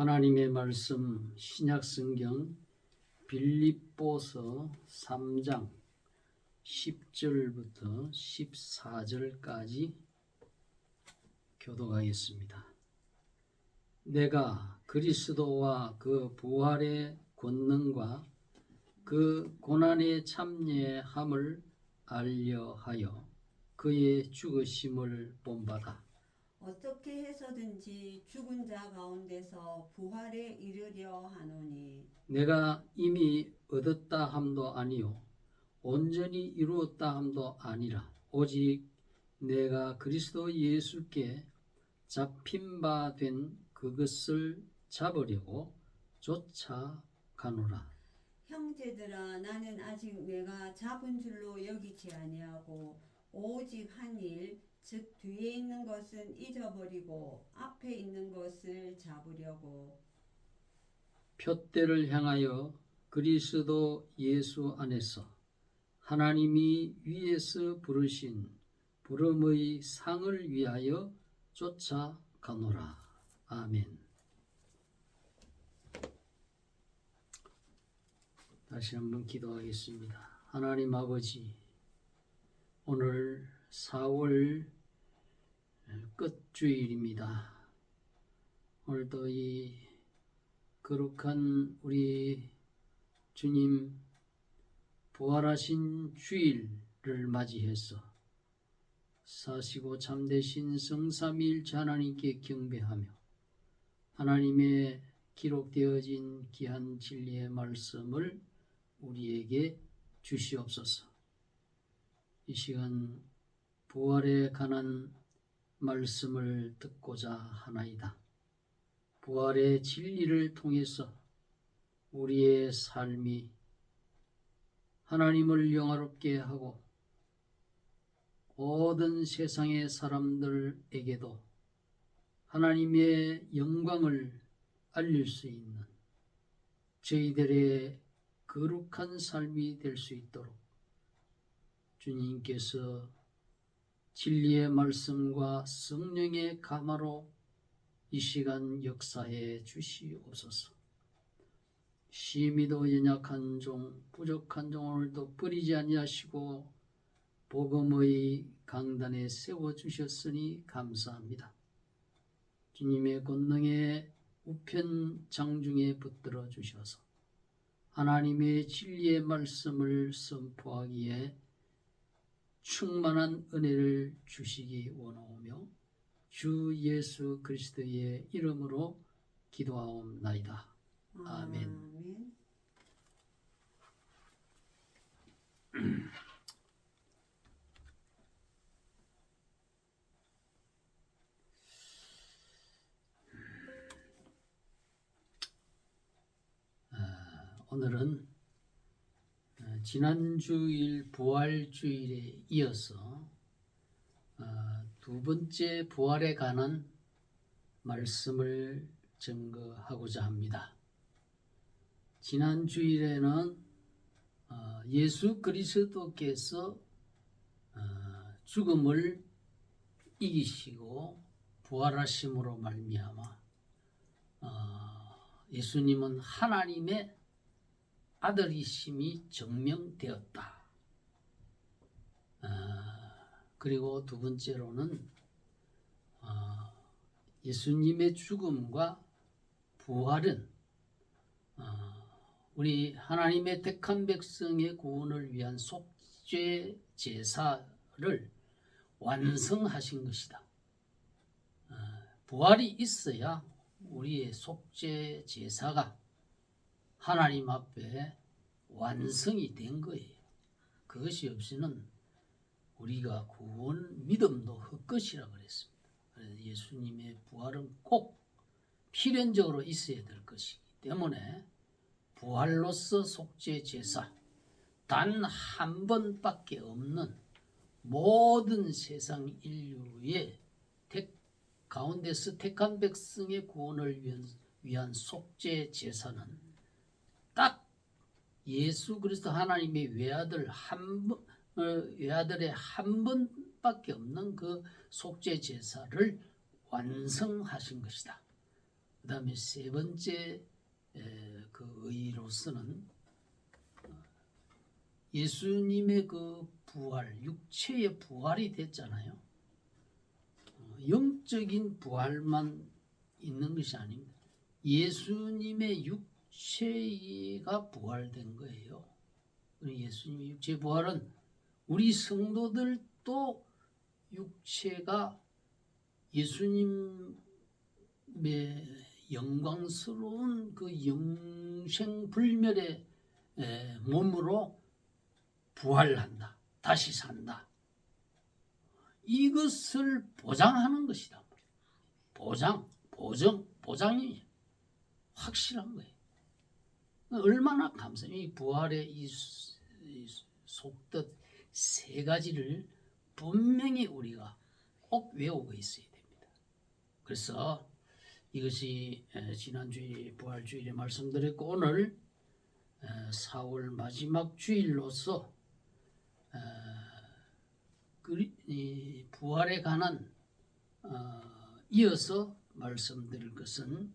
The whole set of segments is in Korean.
하나님의 말씀 신약성경 빌립보서 3장 10절부터 14절까지 교독하겠습니다. 내가 그리스도와 그 부활의 권능과 그 고난의 참여함을 알려하여 그의 죽으심을 본받아 어떻게 해서든지 죽은 자 가운데서 부활에 이르려 하노니 내가 이미 얻었다 함도 아니요 온전히 이루었다 함도 아니라 오직 내가 그리스도 예수께 잡힌 바 된 그것을 잡으려고 쫓아가노라. 형제들아 나는 아직 내가 잡은 줄로 여기지 아니하고 오직 한 일 즉 뒤에 있는 것은 잊어버리고 앞에 있는 것을 잡으려고 표대를 향하여 그리스도 예수 안에서 하나님이 위에서 부르신 부름의 상을 위하여 쫓아가노라. 아멘. 다시 한번 기도하겠습니다. 하나님 아버지, 오늘 4월 끝주일입니다. 오늘도 이 거룩한 우리 주님 부활하신 주일을 맞이해서 사시고 참되신 성삼위일체 하나님께 경배하며 하나님의 기록되어진 귀한 진리의 말씀을 우리에게 주시옵소서. 이 시간 부활에 관한 말씀을 듣고자 하나이다. 부활의 진리를 통해서 우리의 삶이 하나님을 영화롭게 하고 모든 세상의 사람들에게도 하나님의 영광을 알릴 수 있는 저희들의 거룩한 삶이 될 수 있도록 주님께서 진리의 말씀과 성령의 감화로 이 시간 역사해 주시옵소서. 심히도 연약한 종, 부족한 종 오늘도 버리지 아니하시고 복음의 강단에 세워주셨으니 감사합니다. 주님의 권능의 우편 장중에 붙들어 주셔서 하나님의 진리의 말씀을 선포하기에 충만한 은혜를 주시기 원하오며 주 예수 그리스도의 이름으로 기도하옵나이다. 아멘. 오늘은 지난주일 부활주일에 이어서 두 번째 부활에 관한 말씀을 증거하고자 합니다. 지난주일에는 예수 그리스도께서 죽음을 이기시고 부활하심으로 말미암아 예수님은 하나님의 아들이심이 증명되었다. 그리고 두 번째로는 예수님의 죽음과 부활은 우리 하나님의 택한 백성의 구원을 위한 속죄 제사를 완성하신 것이다. 부활이 있어야 우리의 속죄 제사가 하나님 앞에 완성이 된 거예요. 그것이 없이는 우리가 구원 믿음도 헛것이라 그랬습니다. 그래서 예수님의 부활은 꼭 필연적으로 있어야 될 것이기 때문에 부활로서 속죄 제사 단 한 번밖에 없는 모든 세상 인류의 가운데서 택한 백성의 구원을 위한 속죄 제사는 딱 예수 그리스도 하나님의 외아들의 한 번밖에 없는 그 속죄 제사를 완성하신 것이다. 그다음에 세 번째 그 의로서는 예수님의 그 부활, 육체의 부활이 됐잖아요. 영적인 부활만 있는 것이 아닙니다. 예수님의 육체가 부활된 거예요. 예수님의 육체 부활은 우리 성도들도 육체가 예수님의 영광스러운 그 영생불멸의 몸으로 부활한다. 다시 산다. 이것을 보장하는 것이다. 보장이 확실한 거예요. 얼마나 감사해요. 이 부활의 이 속뜻 세 가지를 분명히 우리가 꼭 외우고 있어야 됩니다. 그래서 이것이 지난주에 부활주일에 말씀드렸고 오늘 4월 마지막 주일로서 부활에 관한 이어서 말씀드릴 것은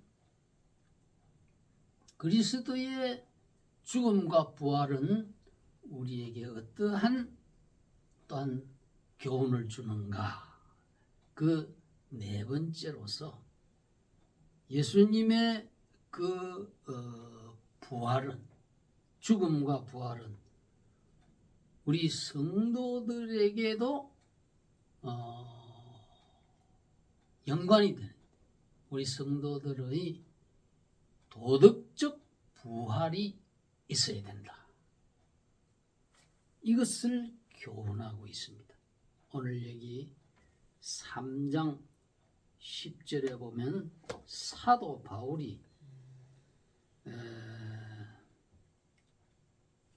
그리스도의 죽음과 부활은 우리에게 어떠한 또한 교훈을 주는가. 그 네 번째로서 예수님의 그 부활은 죽음과 부활은 우리 성도들에게도 연관이 되는 우리 성도들의 도덕적 부활이 있어야 된다. 이것을 교훈하고 있습니다. 오늘 여기 3장 10절에 보면 사도 바울이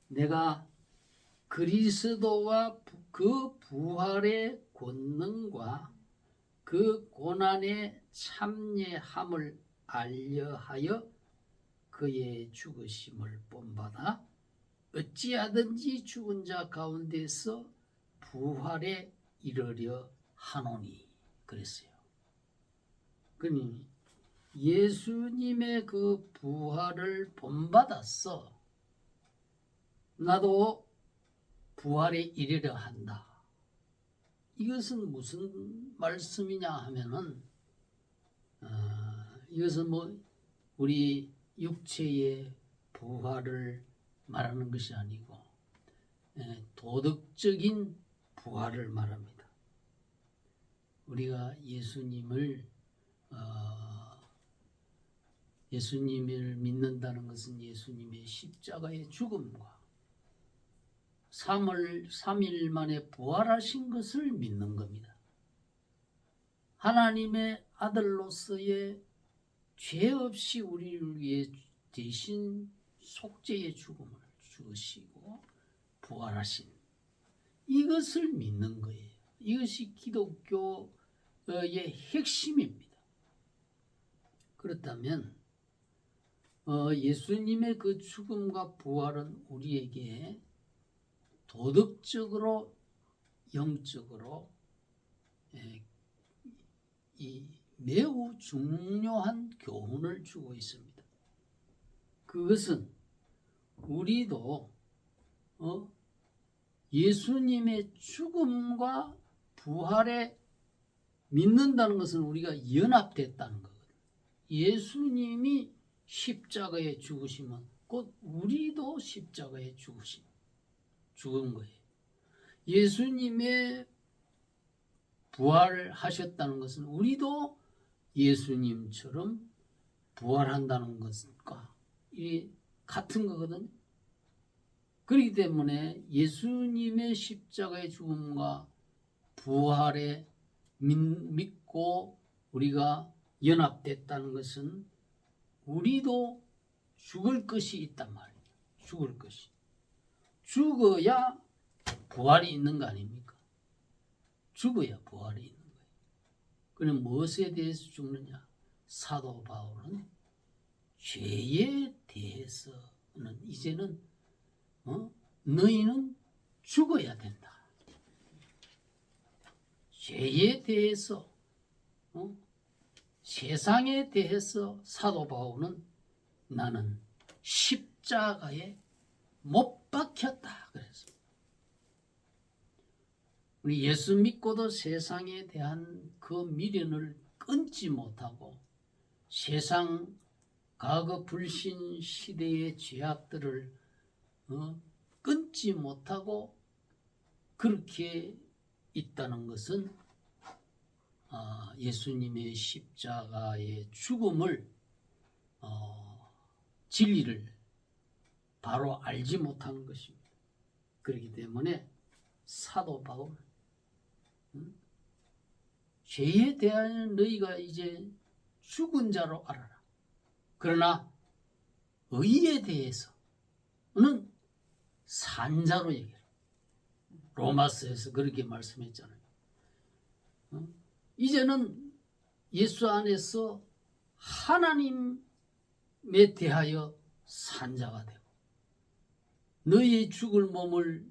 내가 그리스도와 그 부활의 권능과 그 고난의 참여함을 알려하여 그의 죽으심을 본받아 어찌하든지 죽은 자 가운데서 부활에 이르려 하노니 그랬어요. 그러니 예수님의 그 부활을 본받았어. 나도 부활에 이르려 한다. 이것은 무슨 말씀이냐 하면은 이것은 뭐 우리 육체의 부활을 말하는 것이 아니고 도덕적인 부활을 말합니다. 우리가 예수님을 믿는다는 것은 예수님의 십자가의 죽음과 3일 만에 부활하신 것을 믿는 겁니다. 하나님의 아들로서의 죄 없이 우리를 위해 대신 속죄의 죽음을 주시고 부활하신 이것을 믿는 거예요. 이것이 기독교의 핵심입니다. 그렇다면 예수님의 그 죽음과 부활은 우리에게 도덕적으로 영적으로 이 매우 중요한 교훈을 주고 있습니다. 그것은 우리도 예수님의 죽음과 부활에 믿는다는 것은 우리가 연합됐다는 거거든요. 예수님이 십자가에 죽으시면 곧 우리도 십자가에 죽은 거예요. 예수님의 부활하셨다는 것은 우리도 예수님처럼 부활한다는 것과 같은 거거든요. 그렇기 때문에 예수님의 십자가의 죽음과 부활에 믿고 우리가 연합됐다는 것은 우리도 죽을 것이 있단 말이에요. 죽을 것이. 죽어야 부활이 있는 거 아닙니까? 죽어야 부활이 있는 거예요. 그럼 무엇에 대해서 죽느냐? 사도 바울은 죄에 대해서는 이제는 너희는 죽어야 된다. 죄에 대해서 세상에 대해서 사도 바울은 나는 십자가에 못 박혔다 그랬습니다. 우리 예수 믿고도 세상에 대한 그 미련을 끊지 못하고 세상 과거 불신 시대의 죄악들을 끊지 못하고 그렇게 있다는 것은 예수님의 십자가의 죽음을 진리를 바로 알지 못하는 것입니다. 그렇기 때문에 사도 바울 죄에 대하여 너희가 이제 죽은 자로 알아라. 그러나 의에 대해서는 산자로 얘기해요. 로마서에서 그렇게 말씀했잖아요. 이제는 예수 안에서 하나님에 대하여 산자가 되고 너희의 죽을 몸을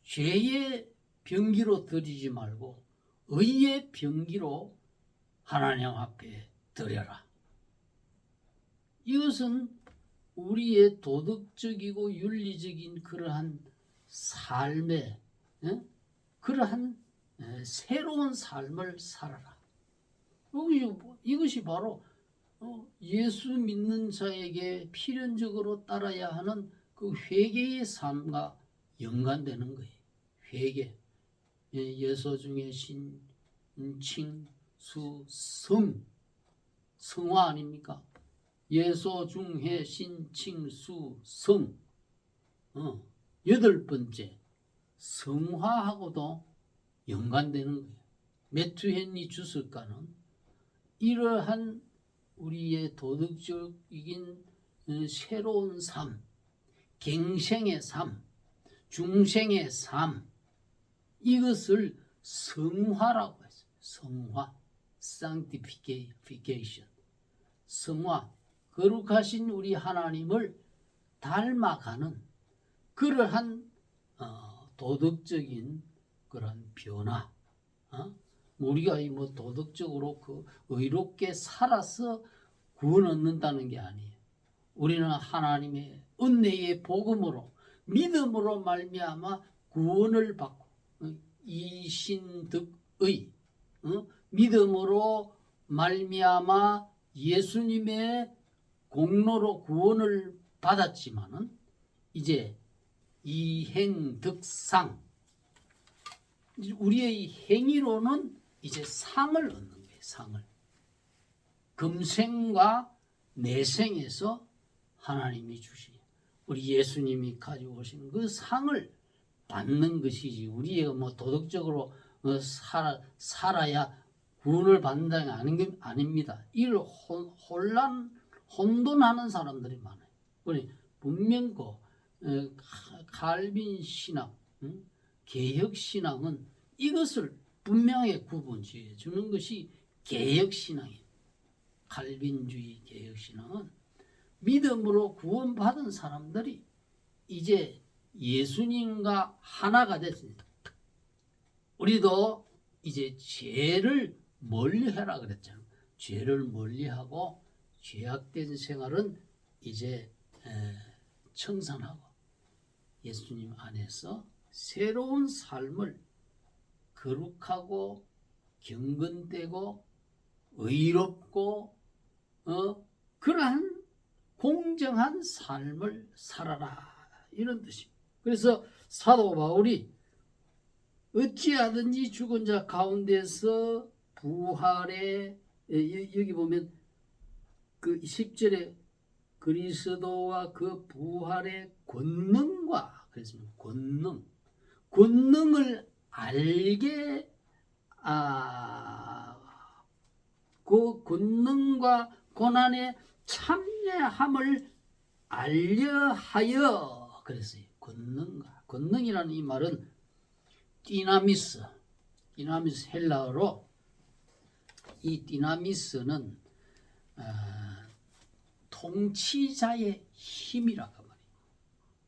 죄의 병기로 드리지 말고 의의 병기로 하나님 앞에 드려라. 이것은 우리의 도덕적이고 윤리적인 그러한 삶의 그러한 새로운 삶을 살아라. 이것이 바로 예수 믿는 자에게 필연적으로 따라야 하는 그 회개의 삶과 연관되는 거예요. 회개. 예서 중에 신, 칭, 수, 성. 성화 아닙니까? 예서 중에 신, 칭, 수, 성. 여덟 번째. 성화하고도 연관되는 거예요. 매튜 헨리 주석가는 이러한 우리의 도덕적인 새로운 삶, 갱생의 삶, 중생의 삶, 이것을 성화라고 했어요. 성화, sanctification, 성화, 거룩하신 우리 하나님을 닮아가는 그러한 도덕적인 그런 변화. 우리가 도덕적으로 의롭게 살아서 구원 얻는다는 게 아니에요. 우리는 하나님의 은혜의 복음으로 믿음으로 말미암아 구원을 받고 이신득의 믿음으로 말미암아 예수님의 공로로 구원을 받았지만은 이제 이행득상 우리의 행위로는 이제 상을 얻는 거예요. 상을. 금생과 내생에서 하나님이 주신 우리 예수님이 가지고 오신 그 상을 받는 것이지 우리가 도덕적으로 살아야 구원을 받는다는 게 아닙니다. 이를 혼돈하는 사람들이 많아요. 분명 칼빈 신학, 개혁 신앙은 이것을 분명하게 구분지어 주는 것이 개혁 신앙이에요. 칼빈주의 개혁 신앙은 믿음으로 구원받은 사람들이 이제 예수님과 하나가 됐습니다. 우리도 이제 죄를 멀리해라 그랬잖아요. 죄를 멀리하고 죄악된 생활은 이제 청산하고 예수님 안에서 새로운 삶을 거룩하고 경건되고 의롭고 그러한 공정한 삶을 살아라 이런 뜻입니다. 그래서 사도 바울이 어찌하든지 죽은 자 가운데서 부활에 여기 보면 그 10절에 그리스도와 그 부활의 권능과 그랬습니다. 권능을 알게 그 권능과 고난의 참여함을 알려하여 그랬어요. 권능이라는 이 말은 디나미스 헬라어로 이 디나미스는 통치자의 힘이라고 말이에요.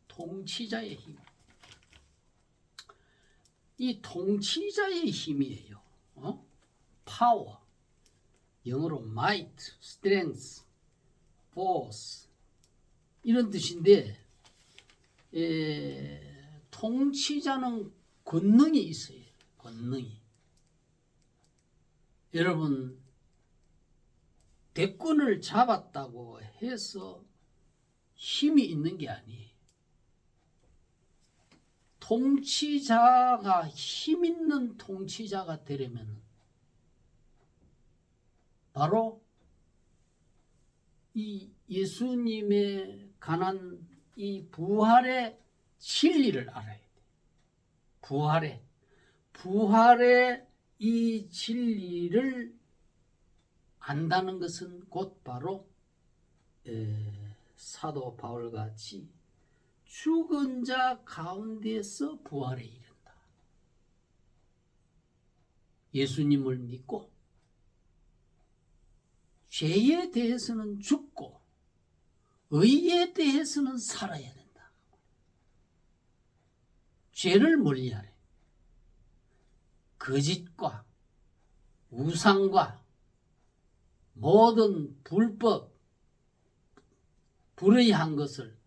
통치자의 힘. 이 통치자의 힘이에요. 파워. 영어로 might, strength, force 이런 뜻인데 통치자는 권능이 있어요. 권능이. 여러분 대권을 잡았다고 해서 힘이 있는 게 아니에요. 통치자가 힘 있는 통치자가 되려면 바로 이 예수님에 관한 이 부활의 진리를 알아야 돼. 부활의 이 진리를 안다는 것은 곧 바로 사도 바울 같이 죽은 자 가운데서 부활에 이른다. 예수님을 믿고 죄에 대해서는 죽고 의에 대해서는 살아야 된다. 죄를 멀리하래. 거짓과 우상과 모든 불법, 불의한 것을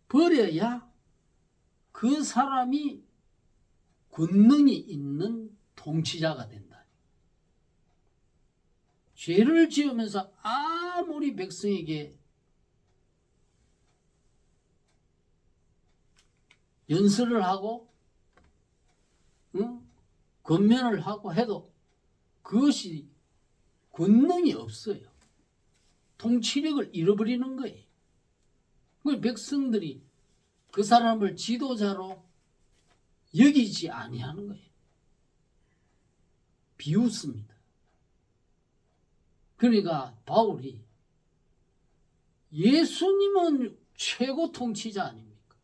버려야 그 사람이 권능이 있는 통치자가 된다. 죄를 지으면서 아무리 백성에게 연설을 하고 권면을 하고 해도 그것이 권능이 없어요. 통치력을 잃어버리는 거예요. 백성들이 그 사람을 지도자로 여기지 아니하는 거예요. 비웃습니다. 그러니까 바울이 예수님은 최고 통치자 아닙니까?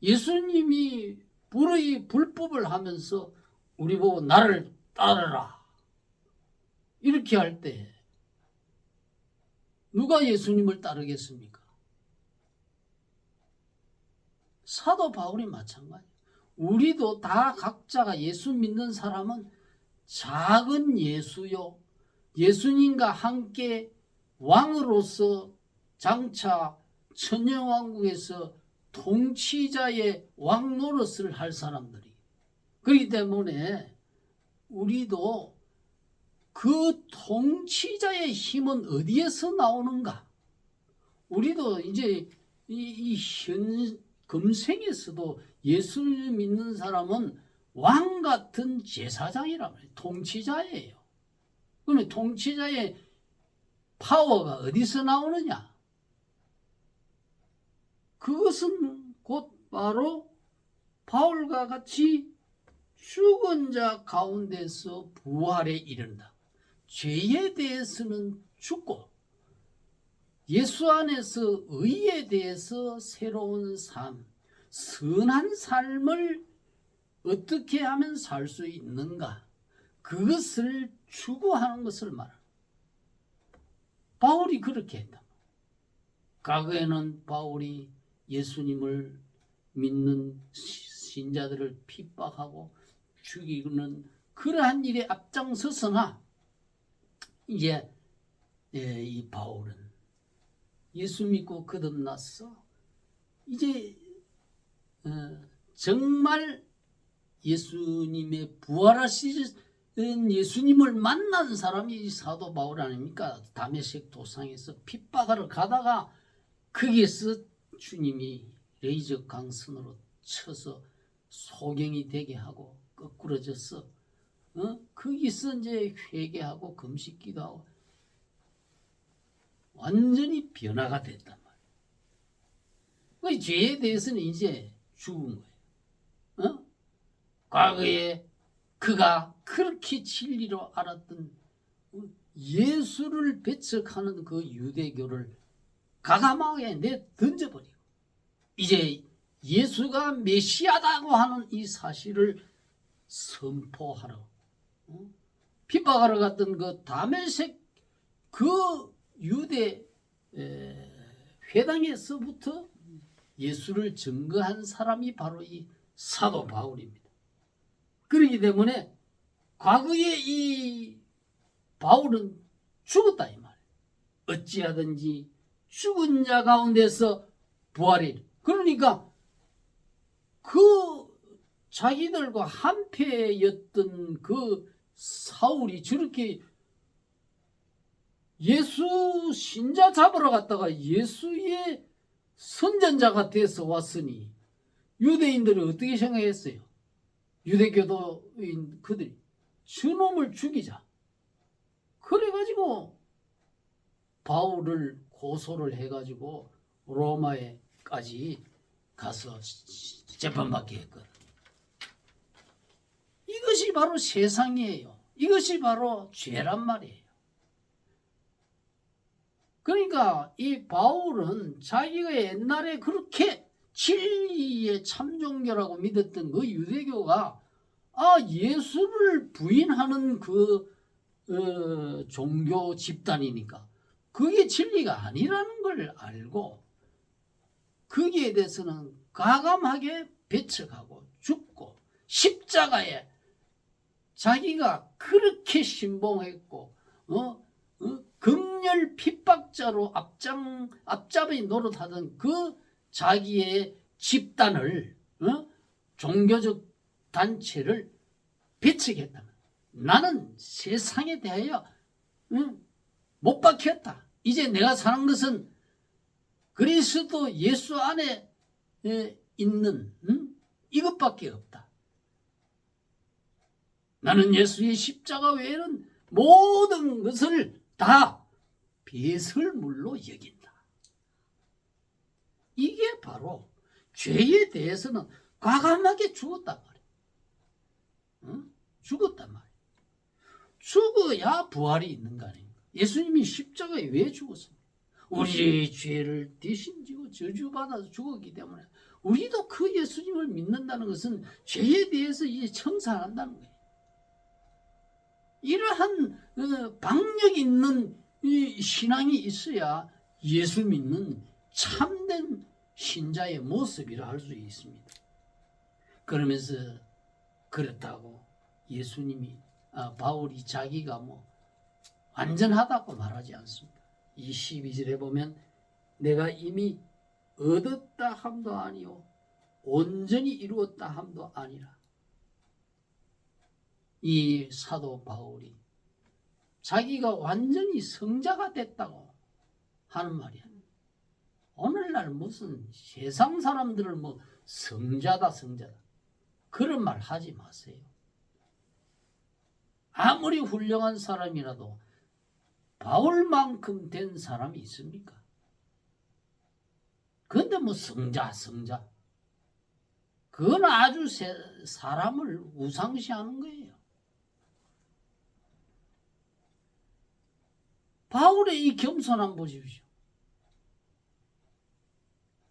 예수님이 불법을 하면서 우리 보고 나를 따르라 이렇게 할 때 누가 예수님을 따르겠습니까? 사도 바울이 마찬가지예요. 우리도 다 각자가 예수 믿는 사람은 작은 예수요. 예수님과 함께 왕으로서 장차 천년왕국에서 통치자의 왕 노릇을 할 사람들이. 그렇기 때문에 우리도 그 통치자의 힘은 어디에서 나오는가? 우리도 이제 이 금생에서도 예수 믿는 사람은 왕 같은 제사장이라고 해요. 통치자예요. 그러면 통치자의 파워가 어디서 나오느냐? 그것은 곧 바로 바울과 같이 죽은 자 가운데서 부활에 이른다. 죄에 대해서는 죽고 예수 안에서 의에 대해서 새로운 삶, 선한 삶을 어떻게 하면 살 수 있는가? 그것을 추구하는 것을 말합니다. 바울이 그렇게 했다. 과거에는 바울이 예수님을 믿는 신자들을 핍박하고 죽이는 그러한 일에 앞장서서나 이제 이 바울은 예수 믿고 거듭났어. 이제 정말 예수님의 부활하신 예수님을 만난 사람이 사도 바울 아닙니까? 다메섹 도상에서 핍박하러 가다가 거기에서 주님이 레이저 강선으로 쳐서 소경이 되게 하고 거꾸러져서 거기서 이제 회개하고 금식기도 하고 완전히 변화가 됐단 말이에요. 그 죄에 대해서는 이제 죽은 거예요. 과거에 그가 그렇게 진리로 알았던 예수를 배척하는 그 유대교를 가감하게 내던져버리고 이제 예수가 메시아다고 하는 이 사실을 선포하러 핍박하러 갔던 그 다메섹 그 유대 회당에서부터 예수를 증거한 사람이 바로 이 사도 바울입니다. 그렇기 때문에 과거에 이 바울은 죽었다 이 말이에요. 어찌하든지 죽은 자 가운데서 부활이. 그러니까 그 자기들과 한패였던 그 사울이 저렇게 예수 신자 잡으러 갔다가 예수의 선전자가 돼서 왔으니 유대인들이 어떻게 생각했어요? 유대교도인 그들이 저놈을 죽이자. 그래가지고 바울을 고소를 해가지고 로마에까지 가서 재판받게 했거든. 이것이 바로 세상이에요. 이것이 바로 죄란 말이에요. 그러니까 이 바울은 자기가 옛날에 그렇게 진리의 참종교라고 믿었던 그 유대교가 예수를 부인하는 그 종교 집단이니까 그게 진리가 아니라는 걸 알고 거기에 대해서는 과감하게 배척하고 죽고 십자가에 자기가 그렇게 신봉했고 극렬 핍박자로 앞잡이 노릇하던 그 자기의 집단을 종교적 단체를 배척했다. 나는 세상에 대하여 못 박혔다. 이제 내가 사는 것은 그리스도 예수 안에 있는 이것밖에 없다. 나는 예수의 십자가 외에는 모든 것을 다 배설물로 여긴다. 이게 바로 죄에 대해서는 과감하게 죽었단 말이에요. 죽었단 말이에요. 죽어야 부활이 있는 거 아닙니까? 예수님이 십자가에 왜 죽었습니까? 우리 죄를 대신 지고 저주받아서 죽었기 때문에 우리도 그 예수님을 믿는다는 것은 죄에 대해서 이제 청산한다는 거예요. 이러한 박력 있는 이 신앙이 있어야 예수 믿는 참된 신자의 모습이라 할 수 있습니다. 그러면서 그렇다고 예수님이 바울이 자기가 완전하다고 말하지 않습니다. 22절에 보면 내가 이미 얻었다 함도 아니요 온전히 이루었다 함도 아니라. 이 사도 바울이 자기가 완전히 성자가 됐다고 하는 말이야. 오늘날 무슨 세상 사람들을 성자다 그런 말 하지 마세요. 아무리 훌륭한 사람이라도 바울만큼 된 사람이 있습니까? 그런데 성자 그건 아주 사람을 우상시하는 거예요. 바울의 이 겸손함 보십시오.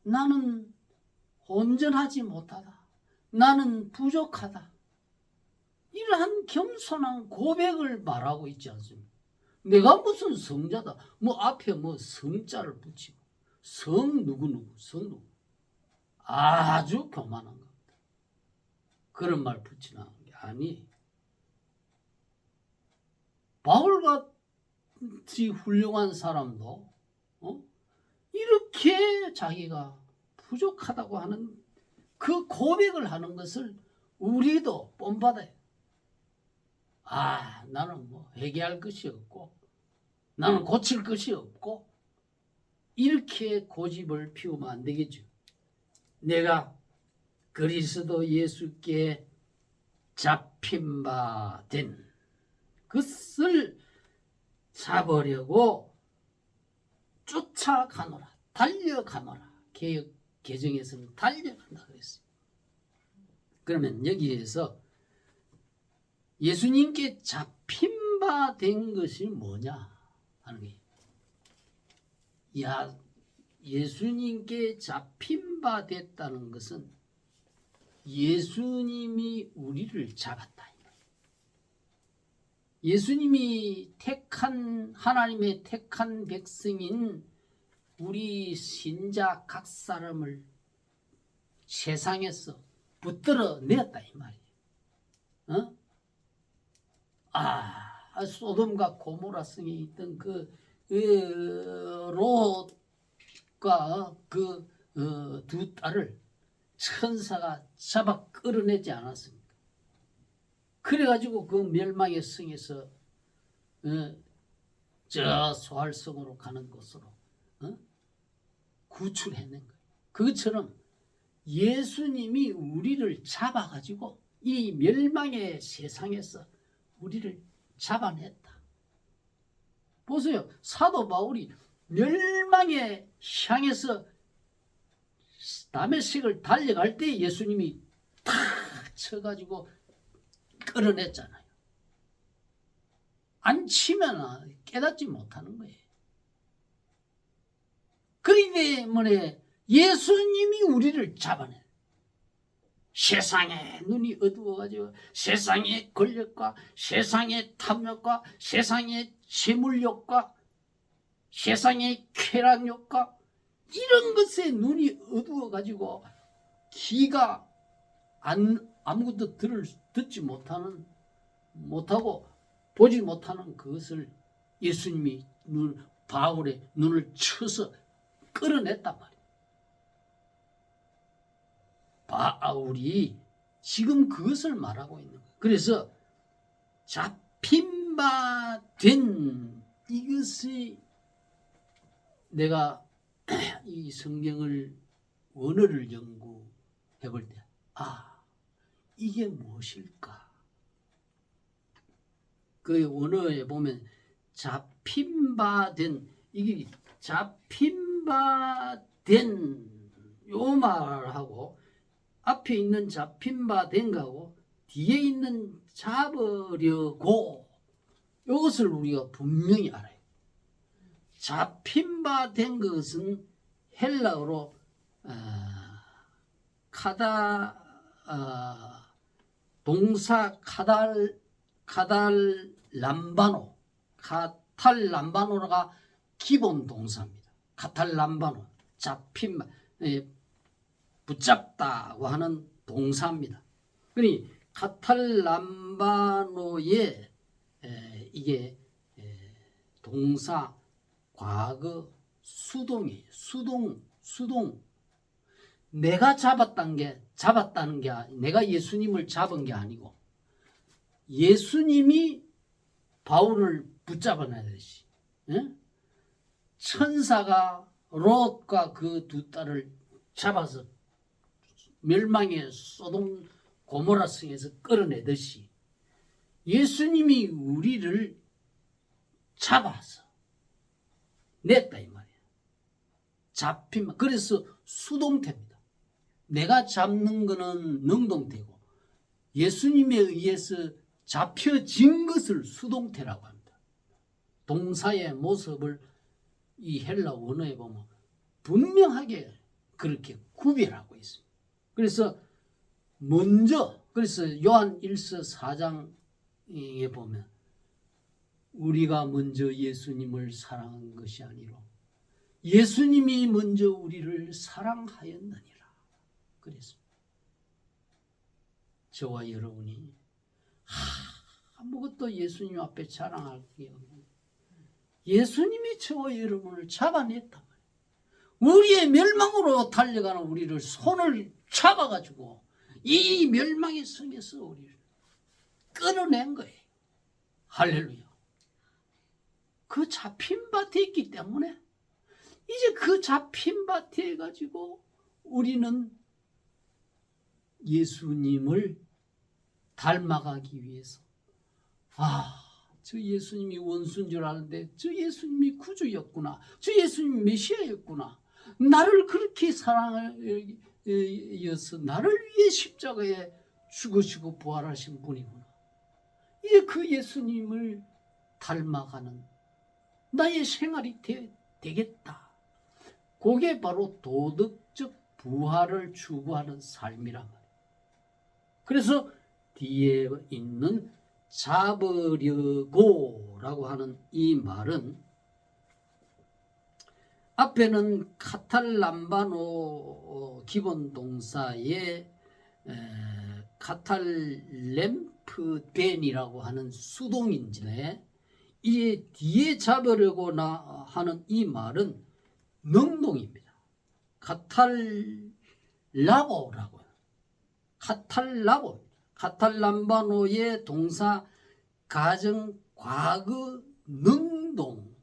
나는 온전하지 못하다. 나는 부족하다. 이러한 겸손한 고백을 말하고 있지 않습니까? 내가 무슨 성자다. 앞에 성자를 붙이고 성 누구 아주 교만한 겁니다. 그런 말 붙이는 게 아니에요. 바울같이 훌륭한 사람도 이렇게 자기가 부족하다고 하는 그 고백을 하는 것을 우리도 본받아요. 나는 회개할 것이 없고 나는 고칠 것이 없고 이렇게 고집을 피우면 안 되겠죠. 내가 그리스도 예수께 잡힌 바 된 그것을 잡으려고 쫓아가노라, 달려가노라. 개정에서는 달려간다 그랬어요. 그러면 여기에서 예수님께 잡힌 바 된 것이 뭐냐 하는 거예요. 예수님께 잡힌 바 됐다는 것은 예수님이 우리를 잡았다. 예수님이 하나님의 택한 백성인 우리 신자 각 사람을 세상에서 붙들어 내었다 이 말이에요. 소돔과 고모라 성에 있던 그 롯과 그 두 딸을 천사가 잡아 끌어내지 않았습니까? 그래가지고 그 멸망의 성에서 저 소할성으로 가는 곳으로 구출해낸 거예요. 그것처럼 예수님이 우리를 잡아가지고 이 멸망의 세상에서 우리를 잡아냈다. 보세요. 사도 바울이 멸망에 향해서 다메섹을 달려갈 때 예수님이 탁 쳐가지고 끌어냈잖아요. 안 치면 깨닫지 못하는 거예요. 그렇기 때문에 예수님이 우리를 잡아내. 세상에 눈이 어두워가지고 세상의 권력과 세상의 탐욕과 세상의 재물욕과 세상의 쾌락욕과 이런 것에 눈이 어두워가지고 귀가 아무것도 듣지 못하고 보지 못하는 그것을 예수님이 바울의 눈을 쳐서 끌어냈단 말이에요. 바울이 지금 그것을 말하고 있는 거예요. 그래서 잡힌 바 된 이것이 내가 이 성경을 원어를 연구해 볼 때 이게 무엇일까? 그 원어에 보면 잡힌 바 된 이게 잡힌 바 된 요 말하고 앞에 있는 잡힌 바 된 거하고 뒤에 있는 잡으려고 이것을 우리가 분명히 알아요. 잡힌 바 된 것은 헬라어로 동사 카탈람바노가 기본 동사입니다. 카탈람바노 잡힌 붙잡다고 하는 동사입니다. 그러니 카탈람바노의 이게 동사 과거 수동이에요. 수동. 내가 잡았다는 게 내가 예수님을 잡은 게 아니고 예수님이 바울을 붙잡아내듯이 천사가 롯과 그 두 딸을 잡아서 멸망의 소돔 고모라 성에서 끌어내듯이 예수님이 우리를 잡아서 냈다 이 말이에요. 잡히면 그래서 수동태입니다. 내가 잡는 거는 능동태고 예수님에 의해서 잡혀진 것을 수동태라고 합니다. 동사의 모습을 이 헬라 원어에 보면 분명하게 그렇게 구별하고 있습니다. 그래서 그래서 요한 1서 4장에 보면 우리가 먼저 예수님을 사랑한 것이 아니로 예수님이 먼저 우리를 사랑하였느니라. 그랬습니다. 저와 여러분이 아무것도 예수님 앞에 자랑할 게 없는 예수님이 저와 여러분을 잡아냈다. 우리의 멸망으로 달려가는 우리를 손을 잡아가지고 이 멸망의 성에서 우리를 끌어낸 거예요. 할렐루야. 그 잡힌 밭에 있기 때문에 이제 그 잡힌 밭에 가지고 우리는 예수님을 닮아가기 위해서 저 예수님이 원수인 줄 아는데 저 예수님이 구주였구나. 저 예수님이 메시아였구나. 나를 그렇게 사랑하여서 나를 위해 십자가에 죽으시고 부활하신 분이구나. 이제 그 예수님을 닮아가는 나의 생활이 되겠다. 그게 바로 도덕적 부활을 추구하는 삶이란 말이에요. 그래서 뒤에 있는 잡으려고라고 하는 이 말은 앞에는 카탈람바노 기본 동사의 카탈렘 캡프덴이라고 하는 수동인지네. 이 뒤에 잡으려고 하는 이 말은 능동입니다. 카탈라보라고. 카탈라보. 카탈람바노의 동사 가정 과거 능동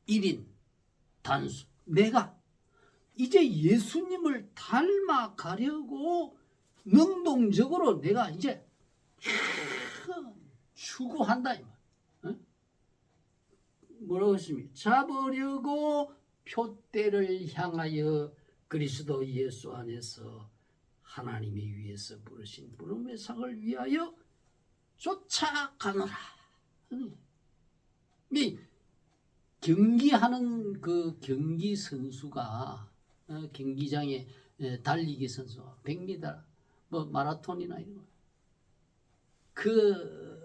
1인 단수. 내가 이제 예수님을 닮아가려고 능동적으로 내가 이제 추구한다 이 말. 뭐라고 했습니까? 잡으려고 표대를 향하여 그리스도 예수 안에서 하나님이 위해서 부르신 부름의 상을 위하여 쫓아가노라. 이 경기하는 그 경기 선수가 경기장에 달리기 선수가 100m 뭐 마라톤이나 이런 거 그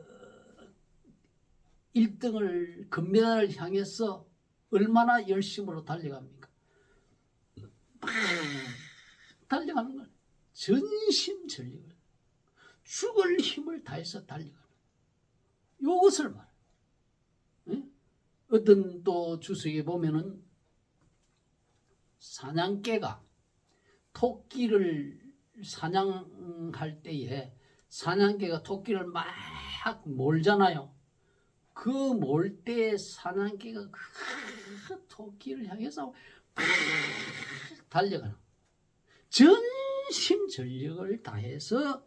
1등을 금메달을 향해서 얼마나 열심으로 달려갑니까? 달려가는 거예요. 전심전력을 죽을 힘을 다해서 달려가는 이것을 말해요. 어떤 또 주석에 보면은 사냥개가 토끼를 사냥할 때에 사냥개가 토끼를 막 몰잖아요. 그 몰 때 사냥개가 그 토끼를 향해서 달려가는 전심전력을 다해서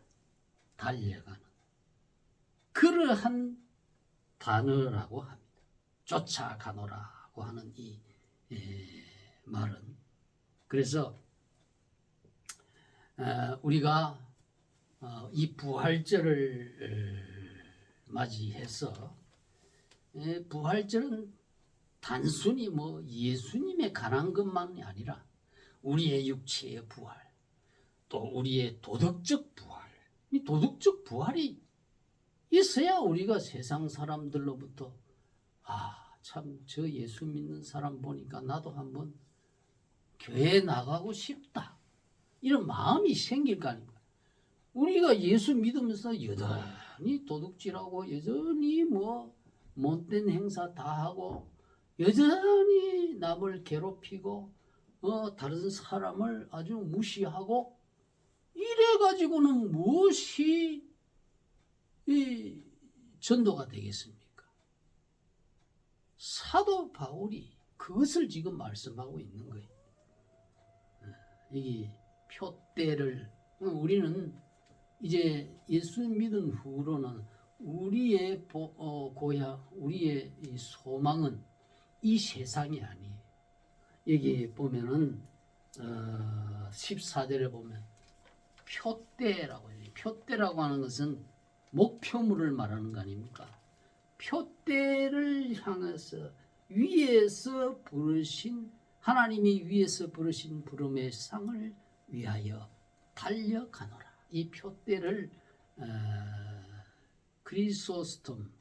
달려가는 그러한 단어라고 합니다. 쫓아가노라고 하는 이 말은 그래서 우리가 이 부활절을 맞이해서 부활절은 단순히 뭐 예수님에 관한 것만이 아니라 우리의 육체의 부활, 또 우리의 도덕적 부활, 이 도덕적 부활이 있어야 우리가 세상 사람들로부터 참 저 예수 믿는 사람 보니까 나도 한번 교회 나가고 싶다 이런 마음이 생길 거 아닙니까? 우리가 예수 믿으면서 여전히 도둑질하고 여전히 뭐 못된 행사 다 하고 여전히 남을 괴롭히고 다른 사람을 아주 무시하고 이래 가지고는 무엇이 이 전도가 되겠습니까? 사도 바울이 그것을 지금 말씀하고 있는 거예요. 이 표대를 우리는 이제 예수 믿은 후로는 우리의 고향, 우리의 이 소망은 이 세상이 아니에요. 여기 보면은 14절에 보면 표대라고 해요. 표대라고 하는 것은 목표물을 말하는 거 아닙니까? 표대를 향해서 위에서 부르신 하나님이 위에서 부르신 부름의 상을 위하여 달려가노라. 이 표대를 크리소스톰은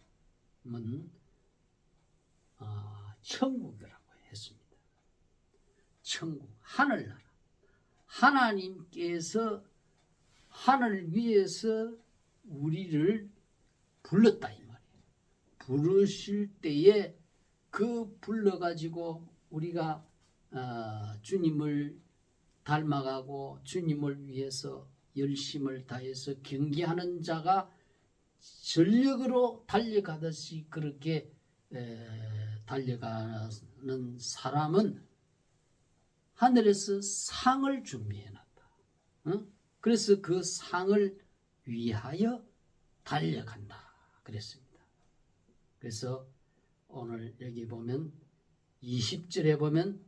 천국이라고 했습니다. 천국, 하늘나라. 하나님께서 하늘 위에서 우리를 불렀다 이 말이에요. 부르실 때에 그 불러가지고 우리가 주님을 닮아가고 주님을 위해서 열심을 다해서 경기하는 자가 전력으로 달려가듯이 그렇게 달려가는 사람은 하늘에서 상을 준비해놨다. 그래서 그 상을 위하여 달려간다 그랬습니다. 그래서 오늘 여기 보면 20절에 보면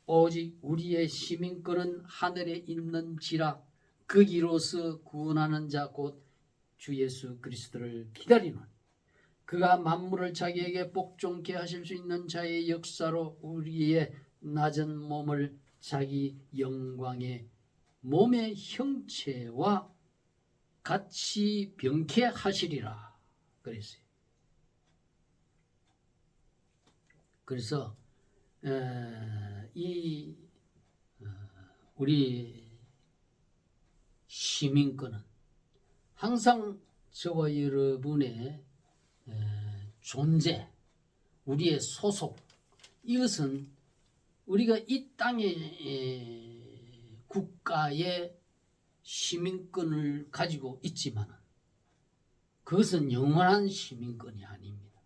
오직 우리의 시민권은 하늘에 있는지라 거기로서 구원하는 자 곧 주 예수 그리스도를 기다리노니 그가 만물을 자기에게 복종케 하실 수 있는 자의 역사로 우리의 낮은 몸을 자기 영광의 몸의 형체와 같이 병케 하시리라 그랬어요. 그래서 이 우리 시민권은 항상 저와 여러분의 존재, 우리의 소속, 이것은 우리가 이 땅의 국가의 시민권을 가지고 있지만 그것은 영원한 시민권이 아닙니다.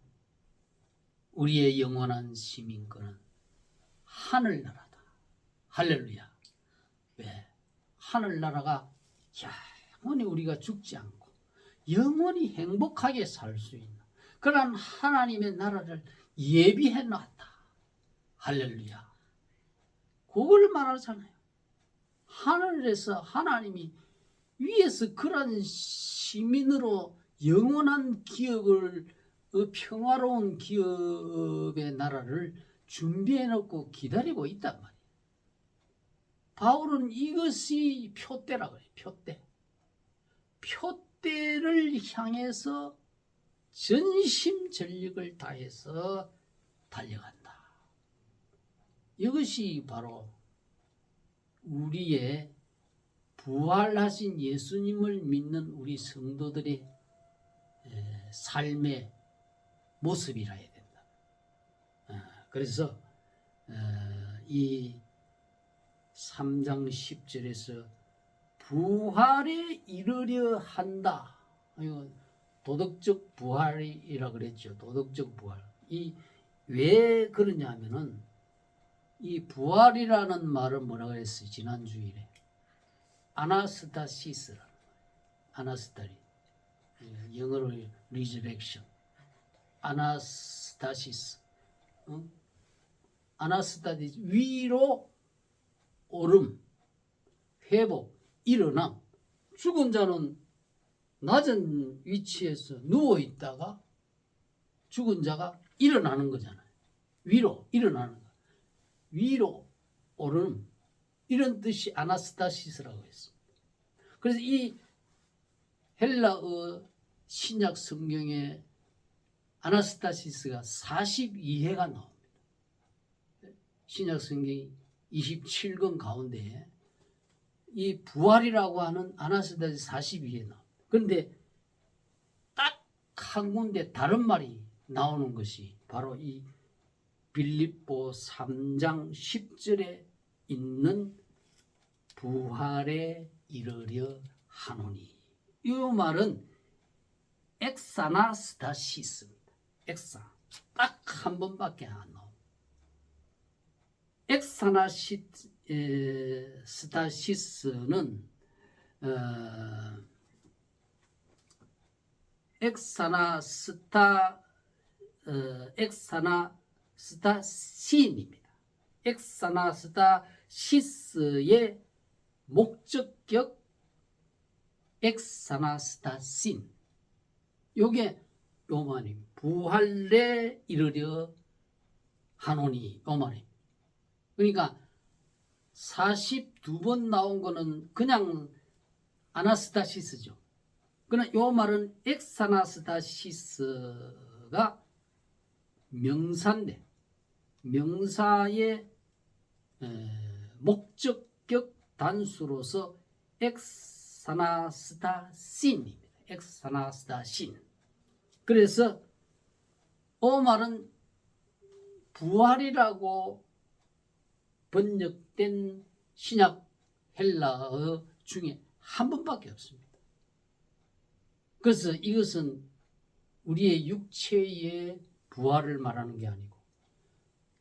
우리의 영원한 시민권은 하늘나라다. 할렐루야. 왜? 하늘나라가 영원히 우리가 죽지 않고 영원히 행복하게 살 수 있는 그런 하나님의 나라를 예비해 놨다. 할렐루야. 그걸 말하잖아요. 하늘에서 하나님이 위에서 그런 시민으로 영원한 기업을 평화로운 기업의 나라를 준비해 놓고 기다리고 있단 말이에요. 바울은 이것이 표대라 그래요. 표대. 표대를 향해서 전심전력을 다해서 달려간다. 이것이 바로 우리의 부활하신 예수님을 믿는 우리 성도들의 삶의 모습이라 해야 된다. 그래서 이 3장 10절에서 부활에 이르려 한다. 이거 도덕적 부활이라 그랬죠. 도덕적 부활. 이 왜 그러냐면은 이 부활이라는 말은 뭐라고 했어요? 지난 주일에 아나스타시스라는 말. 아나스타리. 영어로 resurrection. 아나스타시스. 아나스타시스. 위로 오름, 회복, 일어남. 죽은 자는 낮은 위치에서 누워 있다가 죽은 자가 일어나는 거잖아요. 위로 일어나는 거. 위로 오름. 이런 뜻이 아나스타시스라고 했습니다. 그래서 이 헬라어 신약 성경에 아나스타시스가 42회가 나옵니다. 신약 성경 27권 가운데 이 부활이라고 하는 아나스타시스 42회 나옵니다. 그런데 딱 한 군데 다른 말이 나오는 것이 바로 이 빌립보 3장 10절에 있는 부활에 이르려 하노니. 이 말은 엑사나스타시스입니다. 엑사. 딱 한 번밖에 안 나옵니다. 엑사나스타시스는 엑사나스타신입니다. 엑사나스타시스의 목적격 엑사나스타신. 요게 요만임. 부활에 이르려 하노니 요만임. 그러니까 42번 나온 거는 그냥 아나스타시스죠. 그러나 요 말은 엑사나스타시스가 명사인데 명사의 목적격 단수로서 엑사나스타신입니다. 엑사나스타신. 그래서 말은 부활이라고 번역된 신약 헬라어 중에 한 번밖에 없습니다. 그래서 이것은 우리의 육체의 부활을 말하는 게 아니고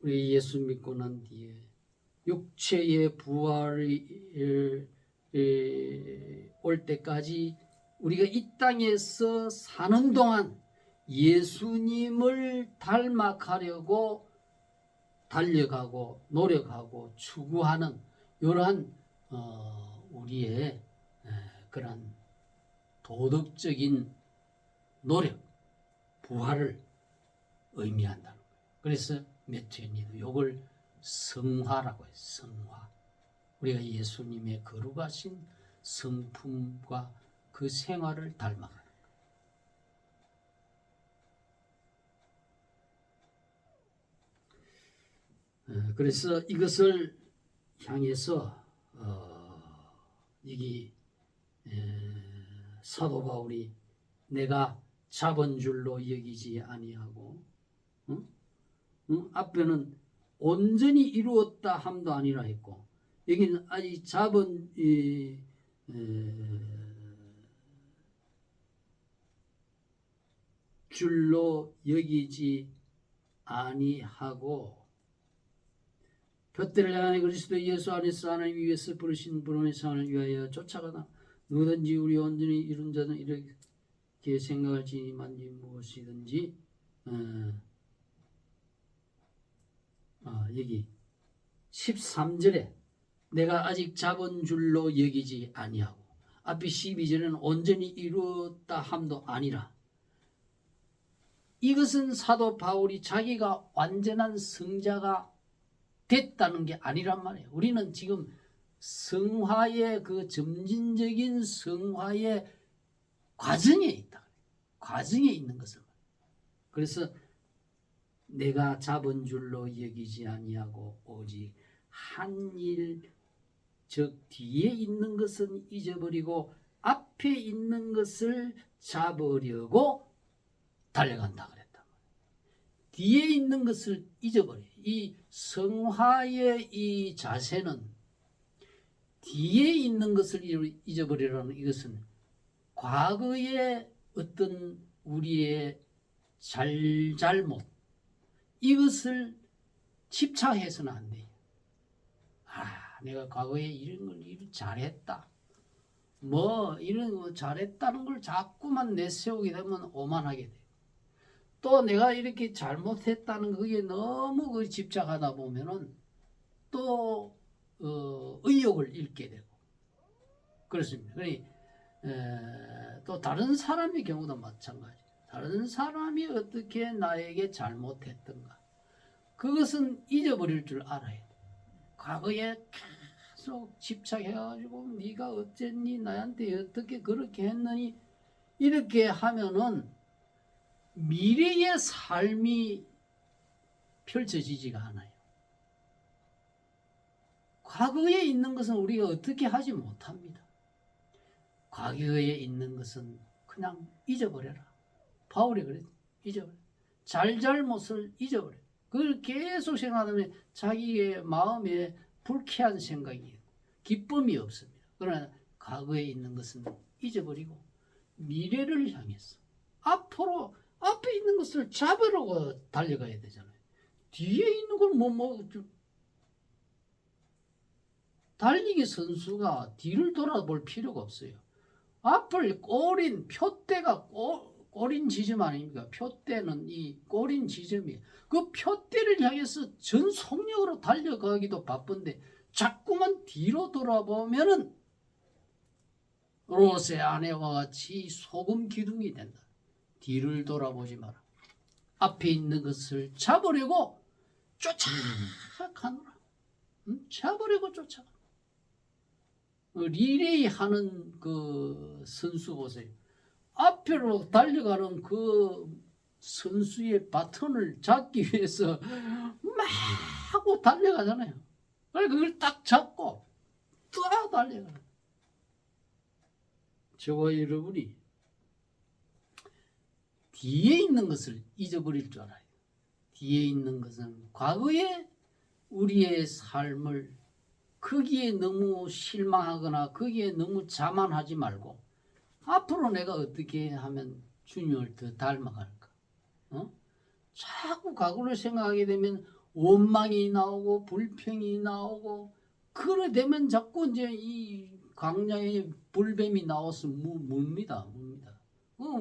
우리 예수 믿고 난 뒤에 육체의 부활이 올 때까지 우리가 이 땅에서 사는 동안 예수님을 닮아가려고 달려가고 노력하고 추구하는 이러한 우리의 그런 도덕적인 노력, 부활을 의미한다는 거예요. 그래서 매튜니도 이걸 성화라고 해요. 성화. 우리가 예수님의 거룩하신 성품과 그 생활을 닮아가는 거예요. 그래서 이것을 향해서 여기 사도 바울이 내가 잡은 줄로 여기지 아니하고, 응? 응? 앞에는 온전히 이루었다 함도 아니라 했고, 여기는 아직 잡은 줄로 여기지 아니하고, 둯대를 향하여 그리스도 예수 안에서 하나님 위에서 부르신 분의 상을 위하여 쫓아가나 누구든지 우리 온전히 이룬 자는 이렇게 생각할지만지 무엇이든지 여기 13절에 내가 아직 잡은 줄로 여기지 아니하고, 앞에 12절에는 온전히 이루었다 함도 아니라, 이것은 사도 바울이 자기가 완전한 성자가 됐다는 게 아니란 말이에요. 우리는 지금 성화의 그 점진적인 성화의 과정에 있다. 과정에 있는 것을. 그래서 내가 잡은 줄로 여기지 아니하고 오직 한 일, 즉 뒤에 있는 것은 잊어버리고 앞에 있는 것을 잡으려고 달려간다 그랬다. 뒤에 있는 것을 잊어버려. 이 성화의 이 자세는 뒤에 있는 것을 잊어버리라는, 이것은 과거의 어떤 우리의 잘못, 이것을 집착해서는 안 돼요. 내가 과거에 이런 걸 잘했다, 이런 거 잘했다는 걸 자꾸만 내세우게 되면 오만하게 돼요. 또 내가 이렇게 잘못했다는 그게 너무 그 집착하다 보면은 또 의욕을 잃게 되고 그렇습니다. 그러니 또 다른 사람의 경우도 마찬가지. 다른 사람이 어떻게 나에게 잘못했던가, 그것은 잊어버릴 줄 알아야 돼. 과거에 계속 집착해가지고 네가 어쨌니, 나한테 어떻게 그렇게 했느니, 이렇게 하면은 미래의 삶이 펼쳐지지가 않아요. 과거에 있는 것은 우리가 어떻게 하지 못합니다. 과거에 있는 것은 그냥 잊어버려라. 바울이 그랬죠. 잊어버려. 잘못을 잊어버려. 그걸 계속 생각하면 자기의 마음에 불쾌한 생각이, 기쁨이 없습니다. 그러나 과거에 있는 것은 잊어버리고 미래를 향해서 앞으로, 앞에 있는 것을 잡으려고 달려가야 되잖아요. 뒤에 있는 걸 달리기 선수가 뒤를 돌아볼 필요가 없어요. 앞을 꼬린 표대가 꼬린 지점 아닙니까? 표대는 이 꼬린 지점이에요. 그 표대를 향해서 전 속력으로 달려가기도 바쁜데 자꾸만 뒤로 돌아보면은 롯의 아내와 같이 소금 기둥이 된다. 뒤를 돌아보지 마라. 앞에 있는 것을 잡으려고 쫓아가노라. 잡으려고 쫓아가. 리레이 하는 그 선수 보세요. 앞으로 달려가는 그 선수의 바톤을 잡기 위해서 막 하고 달려가잖아요. 그러니까 그걸 딱 잡고 또 달려가요. 저와 여러분이 뒤에 있는 것을 잊어버릴 줄 알아요. 뒤에 있는 것은 과거에 우리의 삶을 거기에 너무 실망하거나 거기에 너무 자만하지 말고 앞으로 내가 어떻게 하면 주님을 더 닮아갈까? 자꾸 과거를 생각하게 되면 원망이 나오고 불평이 나오고, 그래 되면 자꾸 이제 이 광야에 불뱀이 나와서 뭡니다.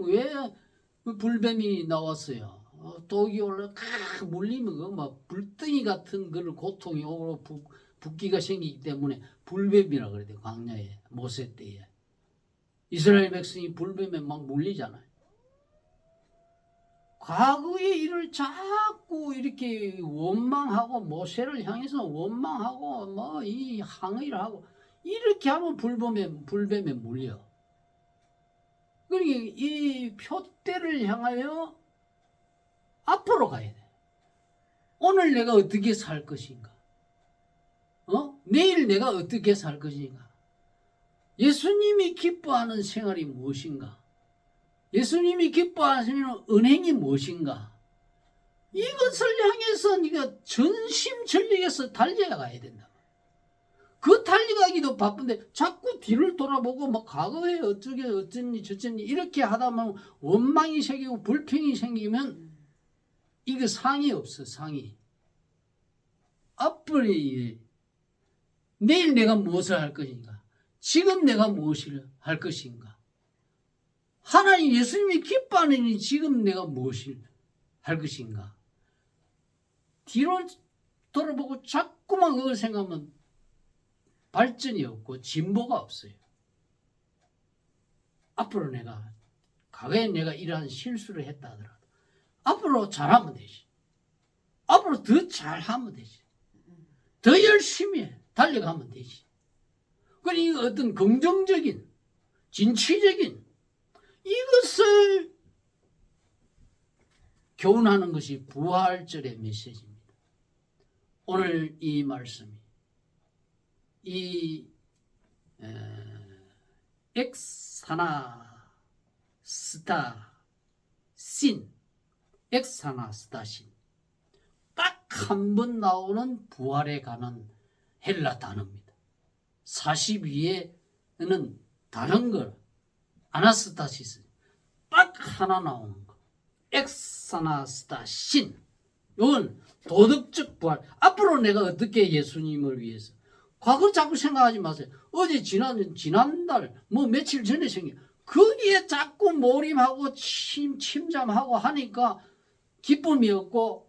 왜 불뱀이 나왔어요? 독이 올라 물리면 막 불덩이 같은 그런 고통이 오고 붓기가 생기기 때문에 불뱀이라 그래요. 광야에 모세 때에 이스라엘 백성이 불뱀에 막 물리잖아요. 과거의 일을 자꾸 이렇게 원망하고 모세를 향해서 원망하고 이 항의를 하고 이렇게 하면 불뱀에 물려. 그러니까 이 표대를 향하여 앞으로 가야 돼. 오늘 내가 어떻게 살 것인가? 내일 내가 어떻게 살 것인가? 예수님이 기뻐하는 생활이 무엇인가? 예수님이 기뻐하시는 은행이 무엇인가? 이것을 향해서 네가 전심전력해서 달려가야 된다. 그 달려가기도 바쁜데 자꾸 뒤를 돌아보고 뭐 과거에 어쩌니 저쩌니 이렇게 하다 보면 원망이 생기고 불평이 생기면 이거 상이 없어. 상이. 앞으로 내일 내가 무엇을 할 것인가? 지금 내가 무엇을 할 것인가? 하나님 예수님이 기뻐하는 지금 내가 무엇을 할 것인가? 뒤로 돌아보고 자꾸만 그걸 생각하면 발전이 없고 진보가 없어요. 앞으로 내가 과거에 내가 이러한 실수를 했다 하더라도 앞으로 잘하면 되지. 앞으로 더 잘하면 되지. 더 열심히 달려가면 되지. 그러니까 어떤 긍정적인 진취적인 이것을 교훈하는 것이 부활절의 메시지입니다. 오늘 이 말씀이 이 엑사나 스타 신 엑사나 스타 신 딱 한 번 나오는 부활에 관한 헬라 단어입니다. 42에는 다른 걸 아나스타시스 딱 하나 나오는 거 엑사나스타 신 이건 도덕적 부활. 앞으로 내가 어떻게 예수님을 위해서 과거 자꾸 생각하지 마세요. 어제 지난달 뭐 며칠 전에 생긴 거기에 자꾸 몰입하고 침잠하고 하니까 기쁨이 없고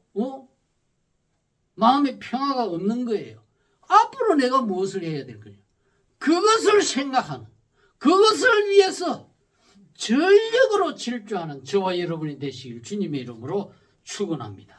마음의 평화가 없는 거예요. 앞으로 내가 무엇을 해야 될 거냐. 그것을 생각하는 그것을 위해서 전력으로 질주하는 저와 여러분이 되시길 주님의 이름으로 축원합니다.